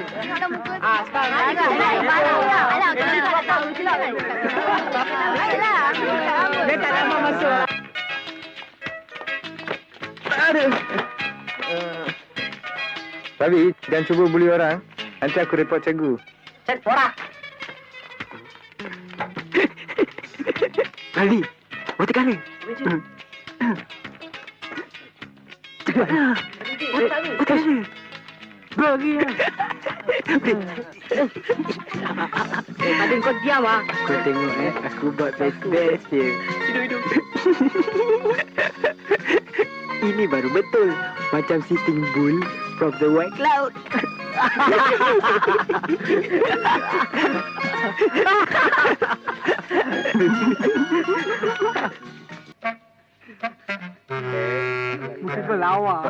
Sekarang ada. Alah, kita tak tahu silap. Dia tak lama masuk. Aduh. Tapi jangan cuba bully orang. Nanti aku report cikgu. Cek borak. Lali, roti kari. Cepatlah. Roti kari. Bagi lah. Tadi kau diam ah. Kau tengok aku buat best je. Hidup. Ini baru betul. Macam sitting bull from the white cloud. Muka kau lawa.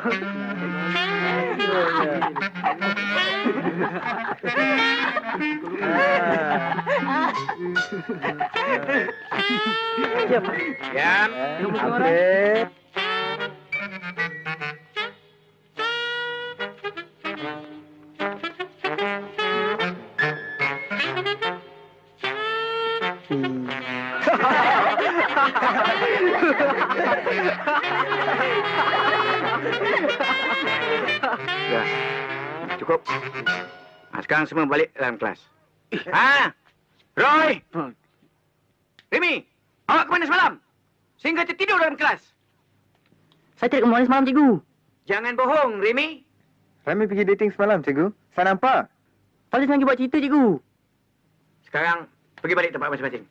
Diam. Alfred. Ya, cukup. Sekarang semua balik dalam kelas. Roy! Remy! Awak ke mana semalam? Sehingga tertidur dalam kelas. Saya tidak kemana semalam, cikgu. Jangan bohong, Remy. Rami pergi dating semalam, cikgu. Saya nampak. Fazil lagi buat cerita, cikgu. Sekarang pergi balik tempat masing-masing.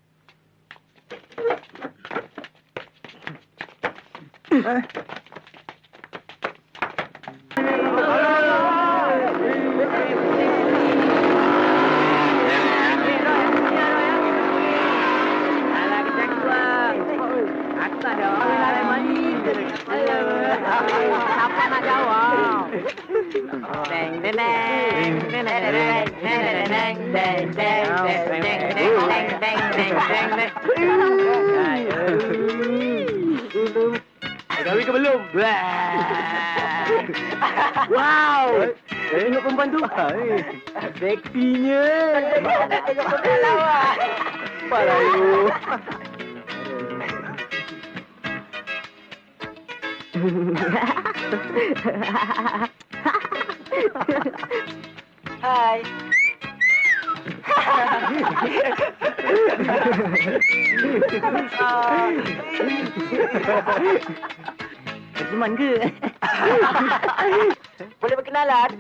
Siapa nak jawab? Deng deng deng deng deng deng deng deng deng. Kahwin ke belum? Wow! Tengok perempuan tu. Seksinya. Tengok perempuan lawa. Apalah you. Hai. Cuman ke? Boleh berkenalan?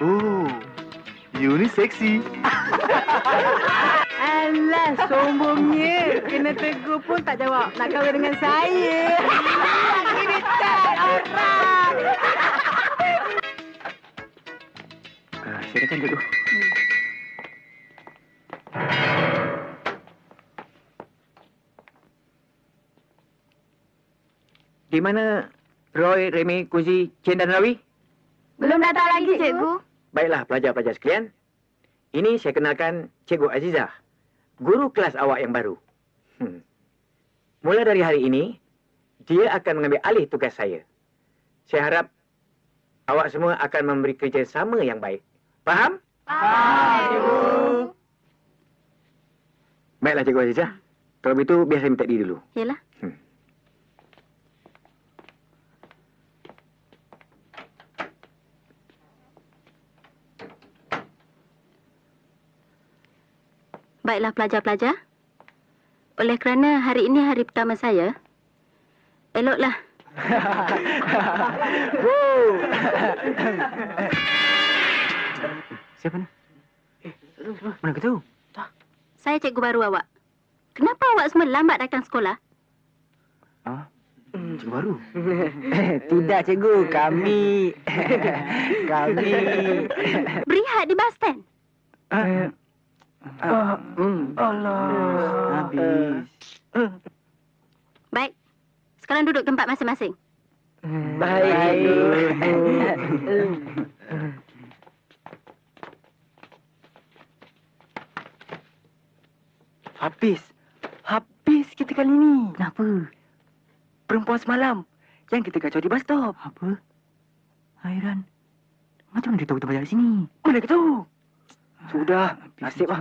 Oh, you ni seksi. Alah, sombongnya. Kena tegur pun tak jawab. Nak kahwin dengan saya. Ini tak orang. Silakan duduk. Di mana Roy, Remy, Kuzi, Chin dan Rawi? Belum datang lagi, cikgu. Baiklah pelajar-pelajar sekalian. Ini saya kenalkan Cikgu Azizah, guru kelas awak yang baru. Mula dari hari ini, dia akan mengambil alih tugas saya. Saya harap awak semua akan memberi kerjasama yang baik. Faham? Faham, cikgu. Baiklah Cikgu Azizah. Kalau begitu, biar saya minta diri dulu. Yalah. Baiklah pelajar-pelajar. Oleh kerana hari ini hari pertama saya, eloklah. Siapa ni? Mana kau tahu? Saya cikgu baru awak. Kenapa awak semua lambat datang sekolah? Cikgu baru? Tidak, cikgu. Kami. Berehat di bus stand. Allah. Habis. Baik. Sekarang duduk tempat masing-masing. Baik. Habis kita kali ni. Kenapa? perempuan semalam yang kita kacau di bus stop. Apa? Hairan. Macam mana dia tahu kita bayar sini? Mana kita tahu? Sudah, nasib lah.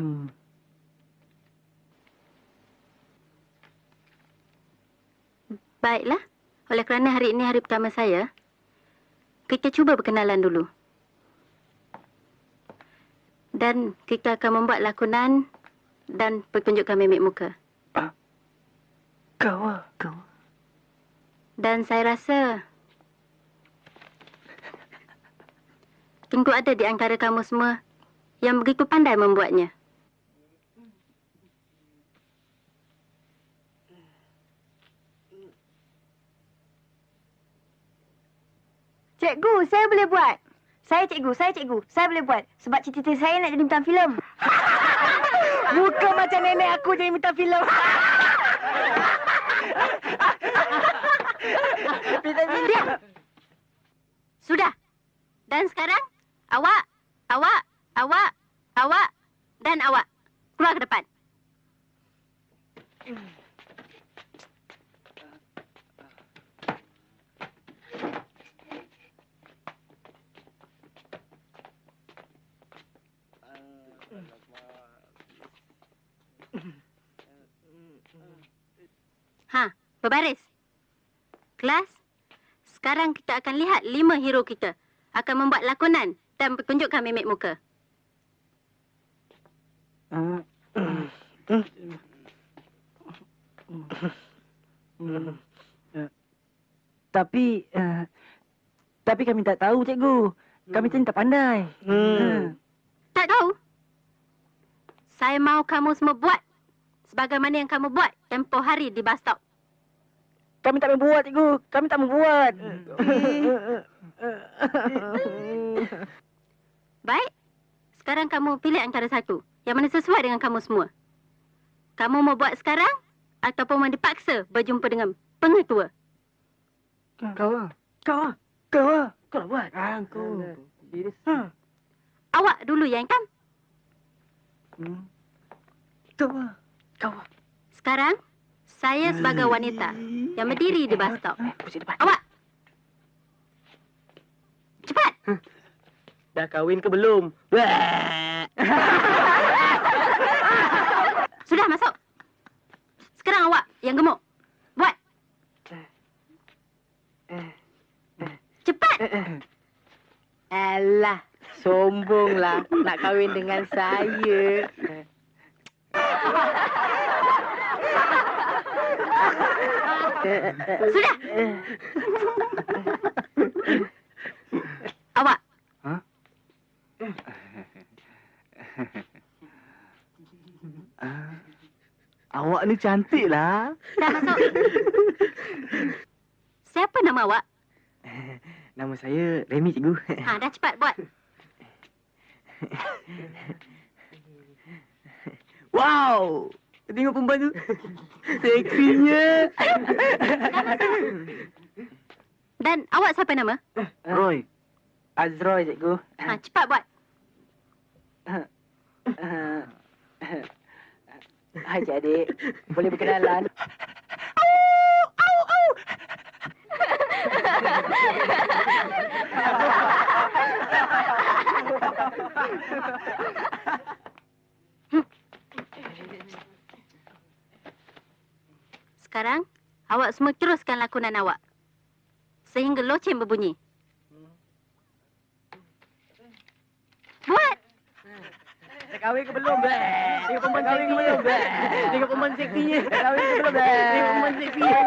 Baiklah. Oleh kerana hari ini hari pertama saya, kita cuba berkenalan dulu. Dan kita akan membuat lakonan dan pertunjukan mimik muka. Kau. Dan saya rasa tentu ada di antara kamu semua yang begitu pandai membuatnya. Cikgu, saya boleh buat. Saya cikgu. Saya boleh buat. Sebab cita-cita saya nak jadi bintang filem. Bukan macam nenek aku jadi bintang filem. Diam! Sudah. Dan sekarang, awak, dan awak. Keluar ke depan. Berbaris. Kelas, sekarang kita akan lihat 5 hero kita akan membuat lakonan dan pertunjukan mimik muka. Tapi kami tak tahu, cikgu. Kami tak pandai. Tak tahu? Saya mahu kamu semua buat sebagaimana yang kamu buat tempoh hari di bus stop. Kami tak mau buat, cikgu. Kami tak mau buat. Baik. Sekarang kamu pilih antara satu yang mana sesuai dengan kamu semua. Kamu mau buat sekarang ataupun mau dipaksa berjumpa dengan pengetua? Kau buat. Aku. Awak dulu yang kan? Kau. Sekarang, saya sebagai wanita yang berdiri di bus stop. Awak! Cepat! Dah kahwin ke belum? Sudah masuk. Sekarang awak yang gemuk. Buat. Cepat! Alah, sombonglah nak kahwin dengan saya. Sudah! Awak. Awak ni cantik lah. Dah masuk. Siapa nama awak? Nama saya Remy, cikgu. Dah cepat buat. Wow! Tengok perempuan tu. Seksinya. Dan awak siapa nama? Roy. Azroy, cikgu. Cepat buat. Hai, cik adik. Boleh berkenalan? Sekarang, awak semua teruskan lakonan awak. Sehingga loceng berbunyi. Buat! Dah kahwin ke belum? Tengok perempuan kahwin ke belum? Tengok perempuan seksinya. Dah kahwin ke belum? Tengok perempuan seksinya.